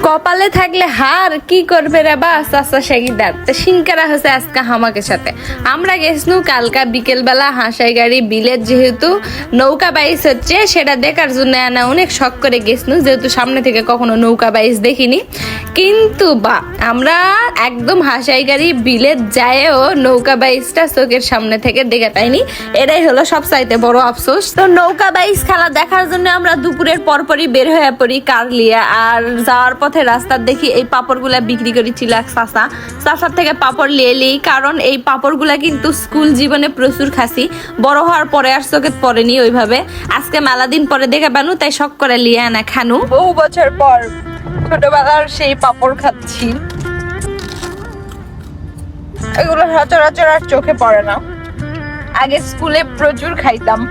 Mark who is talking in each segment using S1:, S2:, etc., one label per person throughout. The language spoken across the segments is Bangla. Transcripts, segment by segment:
S1: কপালে থাকলে হার কি করবে রে বা চাচা সেগিদার তো সিংকারা হচ্ছে আজকে হামাকের সাথে আমরা গেছনু কালকা বিকেল বেলা হাসাই গাড়ি বিলের যেহেতু নৌকা বাইস হচ্ছে সেটা দেখার জন্য আনা অনেক শখ করে গেছনু যেহেতু সামনে থেকে কখনো নৌকা বাইস দেখিনি কিন্তু বা আমরা একদম হাসাই গাড়ি বিলের যায়ও নৌকা বাইসটা চোখের সামনে থেকে দেখে পাইনি। এটাই হলো সবচাইতে বড় আফসোস। তো নৌকা বাইস খেলা দেখার জন্য আমরা দুপুরের পরপরই বের হয়ে পড়ি কারলিয়া। আর যাওয়ার পথে রাস্তার দেখি এই পাপড়গুলা বিক্রি করেছিল এক চাষার থেকে পাপড় লিয়ে কারণ এই পাপড়গুলা কিন্তু স্কুল জীবনে প্রচুর খাসি, বড় হওয়ার পরে আর চোখে পড়েনি ওইভাবে। আজকে মেলা দিন পরে দেখে বানু তাই শখ করে লিয়ে আনা খানু। বহু বছর পর ছোটবেলার সেই পাপড় খাচ্ছি, এগুলো সচরাচর আর চোখে পড়ে না। আগে স্কুলে প্রচুর খাইতাম,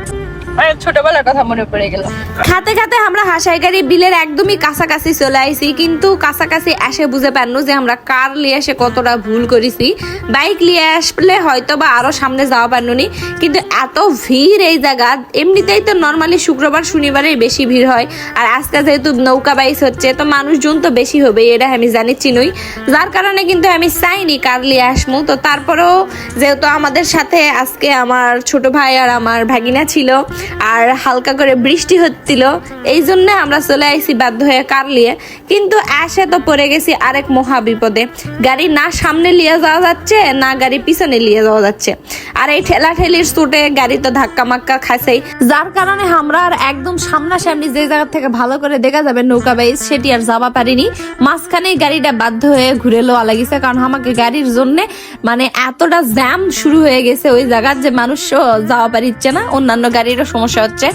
S1: ছোটবেলার কথা মনে পড়ে গেল। খাতে খাতে আমরা হাসাইগাড়ি বিলের একদমই কাছাকাছি চলে আইছি, কিন্তু কাছাকাছি এসে বুঝে পারনু যে আমরা কার লিয়ে এসে কতটা ভুল করেছি। বাইক লিয়ে আসলে হয়তো বা আরো সামনে যাওয়া পারনুনি, কিন্তু এত ভিড় এই জায়গা। এমনিতেই তো নর্মালি শুক্রবার শনিবারেই বেশি ভিড় হয়, আর আজকে যেহেতু নৌকা বাইস হচ্ছে তো মানুষজন তো বেশি হবে, এটা আমি জানি চিনুই। যার কারণে কিন্তু আমি চাইনি কার লিয়ে আসমু। তো তারপরেও যেহেতু আমাদের সাথে আজকে আমার ছোট ভাই আর আমার ভাগিনা ছিল, আর হালকা করে বৃষ্টি হচ্ছিল, এই জন্য আমরা চলে আইছি বাধ্য হয়ে কার লিয়ে। কিন্তু আসে তো পড়ে গেছি আরেক মহা বিপদে। গাড়ি না সামনে লিয়ে যাওয়া যাচ্ছে না গাড়ি পিছনে লিয়ে যাওয়া যাচ্ছে, আর এই ঠেলা ঠেলির চোটে গাড়ি তো ধাক্কা মাক্কা খাইছেই। যার কারণে আমরা আর একদম সামনাসামনি যে জায়গা থেকে ভালো করে দেখা যাবে নৌকা বাইস সেটি আর যাওয়া পারিনি। মাঝখানে গাড়িটা বাধ্য হয়ে ঘুরে লওয়া লাগিছে, কারণ আমাকে গাড়ির জন্য মানে এতটা জ্যাম শুরু হয়ে গেছে ওই জায়গার যে মানুষ যাওয়া পারিচ্ছে না, অন্যান্য গাড়িরও সমস্যা হচ্ছে।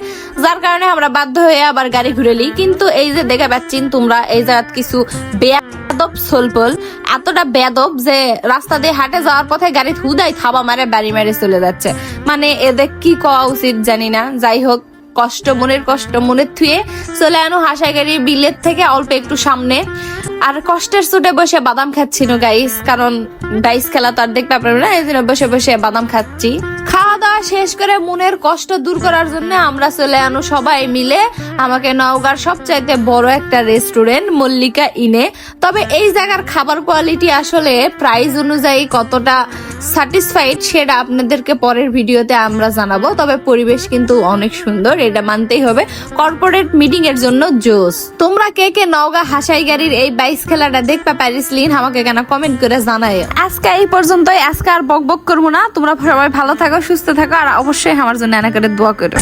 S1: যার কারণে আমরা বাধ্য হয়ে আবার গাড়ি ঘুরে লি। কিন্তু এই যে দেখা পাচ্ছেন তোমরা এই জায়গাত কিছু বেয়াদব সোলপল, এতটা বেয়াদব যে রাস্তা দিয়ে হাটে যাওয়ার পথে গাড়ি হুদাই থাবা মারে বাড়ি মেরে চলে যাচ্ছে। মানে এদের কি কওয়া উচিত জানি না। যাই হোক, মনের কষ্ট মনে থুয়ে চলে আনো হাসাই গাড়ি বিলের থেকে অল্প একটু সামনে। আর কষ্টের চোটে বসে বাদাম খাচ্ছিল গাইস, কারণ ডাইস খেলা তো আর দেখতে পারবে না, এই জন্য বসে বসে বাদাম খাচ্ছি। খাওয়া দাওয়া শেষ করে মনের কষ্ট দূর করার জন্য আমরা চলে আনো সবাই মিলে আমাকে নওগাঁর সবচাইতে বড় একটা রেস্টুরেন্ট মল্লিকা ইনে। তবে এই জায়গার খাবার কোয়ালিটি আসলে প্রাইস অনুযায়ী কতটা স্যাটিসফাইড সেটা আপনাদেরকে পরের ভিডিওতে আমরা জানাবো। তবে পরিবেশ কিন্তু অনেক সুন্দর, এটা মানতেই হবে। কর্পোরেট মিটিং এর জন্য জোস। তোমরা কে কে নওগাঁ হাসাই গাড়ির এই বাইস খেলাটা দেখতে পারিসলিন আমাকে কেন কমেন্ট করে জানায়। আজকে এই পর্যন্তই, আজকে আর বক বক করবো না। তোমরা সবাই ভালো থাকো, সুস্থ থাকো, আর অবশ্যই আমার জন্য এনা করে দোয়া করো।